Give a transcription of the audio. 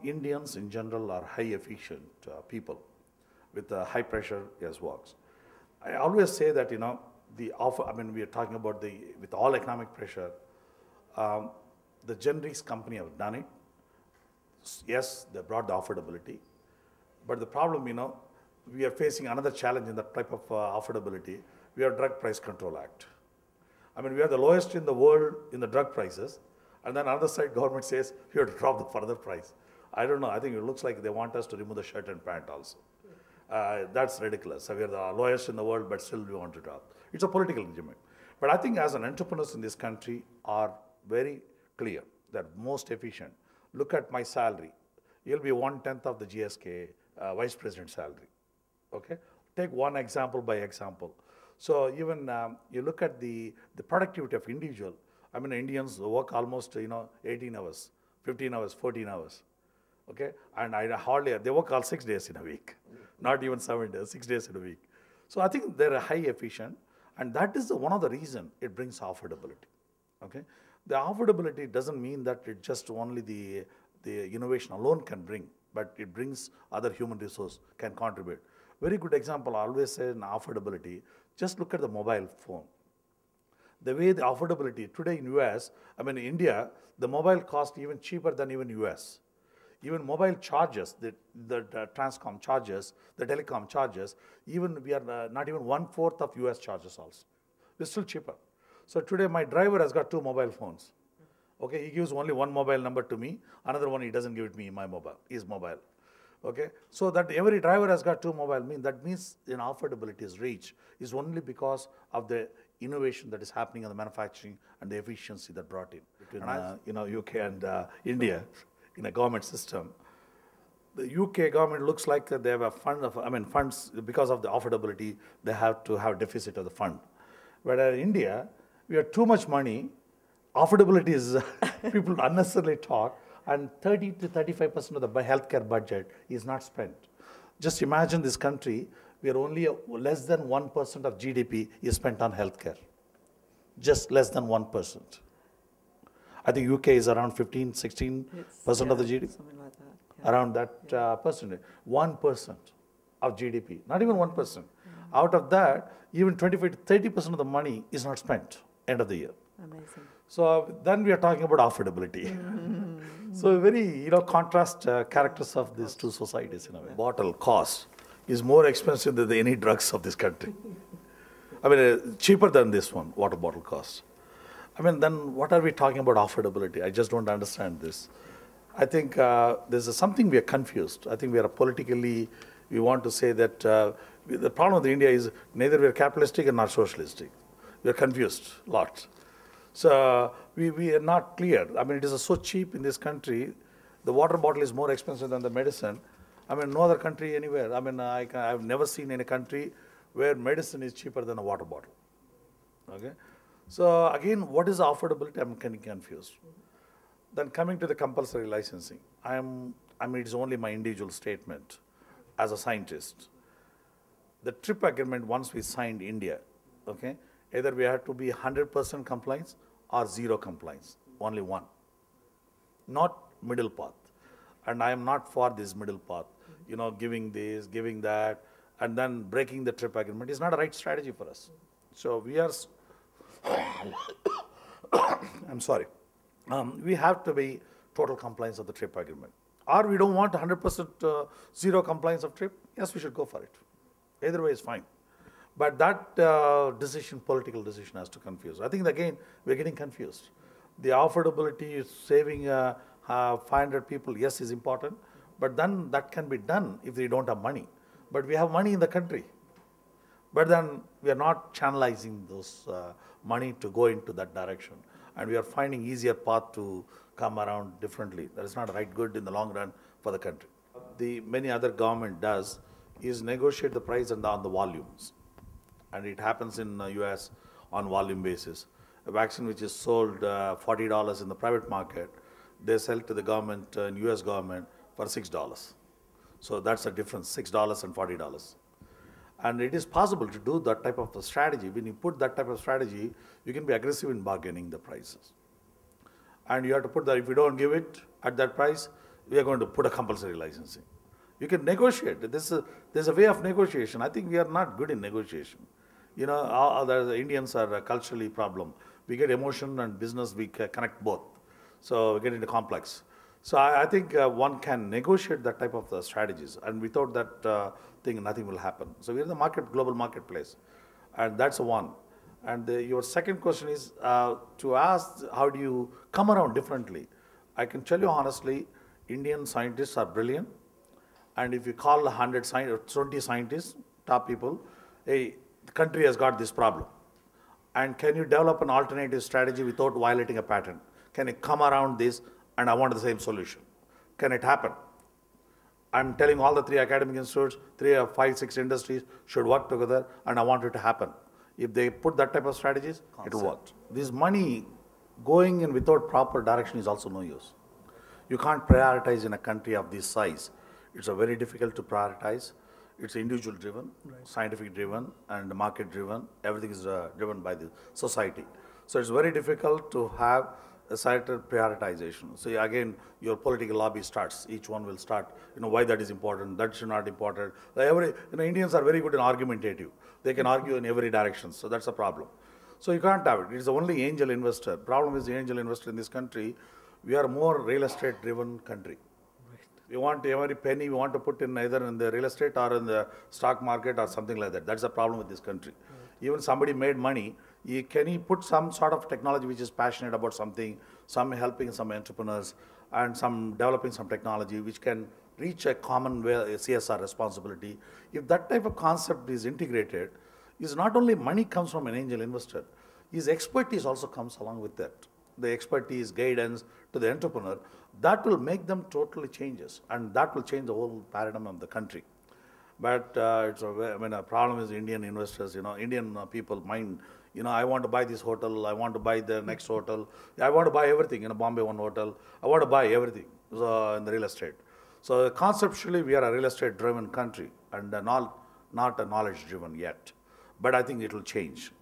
Indians in general are high efficient people with high pressure as works. I always say that, we are talking about with all economic pressure, the generics company have done it. Yes, they brought the affordability. But the problem, we are facing another challenge in that type of affordability. We have Drug Price Control Act. We are the lowest in the world in the drug prices. And then on the other side, government says, we have to drop the further price. I don't know. I think it looks like they want us to remove the shirt and pant also. That's ridiculous. So we are the lowest in the world, but still we want to drop. It's a political argument. But I think as an entrepreneurs in this country are very clear that most efficient. Look at my salary. You'll be 1/10 of the GSK vice president salary. Okay? Take one example by example. So even you look at the productivity of individual. Indians work almost 18 hours, 15 hours, 14 hours. Okay, and they work all 6 days in a week, not even 7 days, 6 days in a week. So I think they're high efficient, and that is one of the reason it brings affordability. Okay, the affordability doesn't mean that it just only the innovation alone can bring, but it brings other human resource can contribute. Very good example. I always say in affordability, just look at the mobile phone. The way the affordability today in US, India, the mobile cost even cheaper than even US. Even mobile charges, the transcom charges, the telecom charges, even we are not even 1/4 of US charges also. We're still cheaper. So today my driver has got 2 mobile phones. Okay, he gives only one mobile number to me, another one he doesn't give it me my mobile, his mobile. Okay, so that every driver has got 2 mobile, that means affordability is reached is only because of the innovation that is happening in the manufacturing and the efficiency that brought in between UK and India in a government system. The UK government looks like they have a fund of, funds because of the affordability, they have to have deficit of the fund. Whereas in India, we have too much money, affordability is, people unnecessarily talk, and 30 to 35% of the healthcare budget is not spent. Just imagine this country, we are only less than 1% of GDP is spent on healthcare. Just less than 1%. I think UK is around 15, 16% of the GDP. Something like that. Yeah. Around that percentage. 1% of GDP, not even 1%. Out of that, even 25 to 30% of the money is not spent end of the year. Amazing. So then we are talking about affordability. So very, contrast characters of these two societies in a way. Bottle cost is more expensive than any drugs of this country. Cheaper than this one, water bottle cost. Then what are we talking about affordability? I just don't understand this. I think there's something we are confused. I think we are politically, we want to say that the problem with India is neither we are capitalistic and not socialistic. We are confused a lot. So we are not clear. It is so cheap in this country. The water bottle is more expensive than the medicine. No other country anywhere. I've never seen any country where medicine is cheaper than a water bottle. Okay. So again, what is affordability? I'm getting confused. Then coming to the compulsory licensing, it's only my individual statement as a scientist. The TRIP agreement, once we signed India, okay, either we have to be 100% compliance or 0 compliance, only one. Not middle path. And I am not for this middle path, giving this, giving that, and then breaking the TRIP agreement is not a right strategy for us. So we are, I'm sorry, we have to be total compliance of the TRIP agreement. Or we don't want 100% 0 compliance of TRIP, yes, we should go for it. Either way is fine. But that political decision has to confuse. I think again, we're getting confused. The affordability is saving 500 people, yes, is important, but then that can be done if we don't have money. But we have money in the country. But then we are not channelizing those money to go into that direction. And we are finding easier path to come around differently. That is not right good in the long run for the country. The many other government does is negotiate the price on the volumes. And it happens in the US on volume basis. A vaccine which is sold $40 in the private market, they sell to the government, US government, for $6. So that's the difference, $6 and $40. And it is possible to do that type of a strategy. When you put that type of strategy, you can be aggressive in bargaining the prices. And you have to put that, if you don't give it at that price, we are going to put a compulsory licensing. You can negotiate. There's a way of negotiation. I think we are not good in negotiation. You know, the Indians are a culturally problem. We get emotion and business, we connect both. So we get into complex. So I think one can negotiate that type of strategies, and without that thing, nothing will happen. So we're in the global marketplace, and that's one. And your second question is to ask, how do you come around differently? I can tell you honestly, Indian scientists are brilliant, and if you call 100 or 20 scientists, top people, hey, the country has got this problem, and can you develop an alternative strategy without violating a patent? Can you come around this, and I want the same solution? Can it happen? I'm telling all the 3 academic institutes, 3 or 5, 6 industries should work together, and I want it to happen. If they put that type of strategies, it will work. This money going in without proper direction is also no use. You can't prioritize in a country of this size. It's a very difficult to prioritize. It's individual driven, scientific driven, and market driven. Everything is driven by the society. So it's very difficult to have a societal prioritization. So again, your political lobby starts. Each one will start, why that is important, that's not important. Indians are very good and argumentative. They can argue in every direction, so that's a problem. So you can't have it. It's the only angel investor. Problem is the angel investor in this country. We are more real estate driven country. We want every penny we want to put in either in the real estate or in the stock market or something like that. That's the problem with this country. Even somebody made money, can he put some sort of technology which is passionate about something, some helping some entrepreneurs and some developing some technology which can reach a common CSR responsibility. If that type of concept is integrated, is not only money comes from an angel investor, his expertise also comes along with that. The expertise, guidance to the entrepreneur, that will make them totally changes, and that will change the whole paradigm of the country. But a problem is Indian investors, Indian people mind, I want to buy this hotel, I want to buy the next hotel, I want to buy everything, Bombay one hotel, I want to buy everything in the real estate. So conceptually, we are a real estate driven country and not a knowledge driven yet. But I think it will change.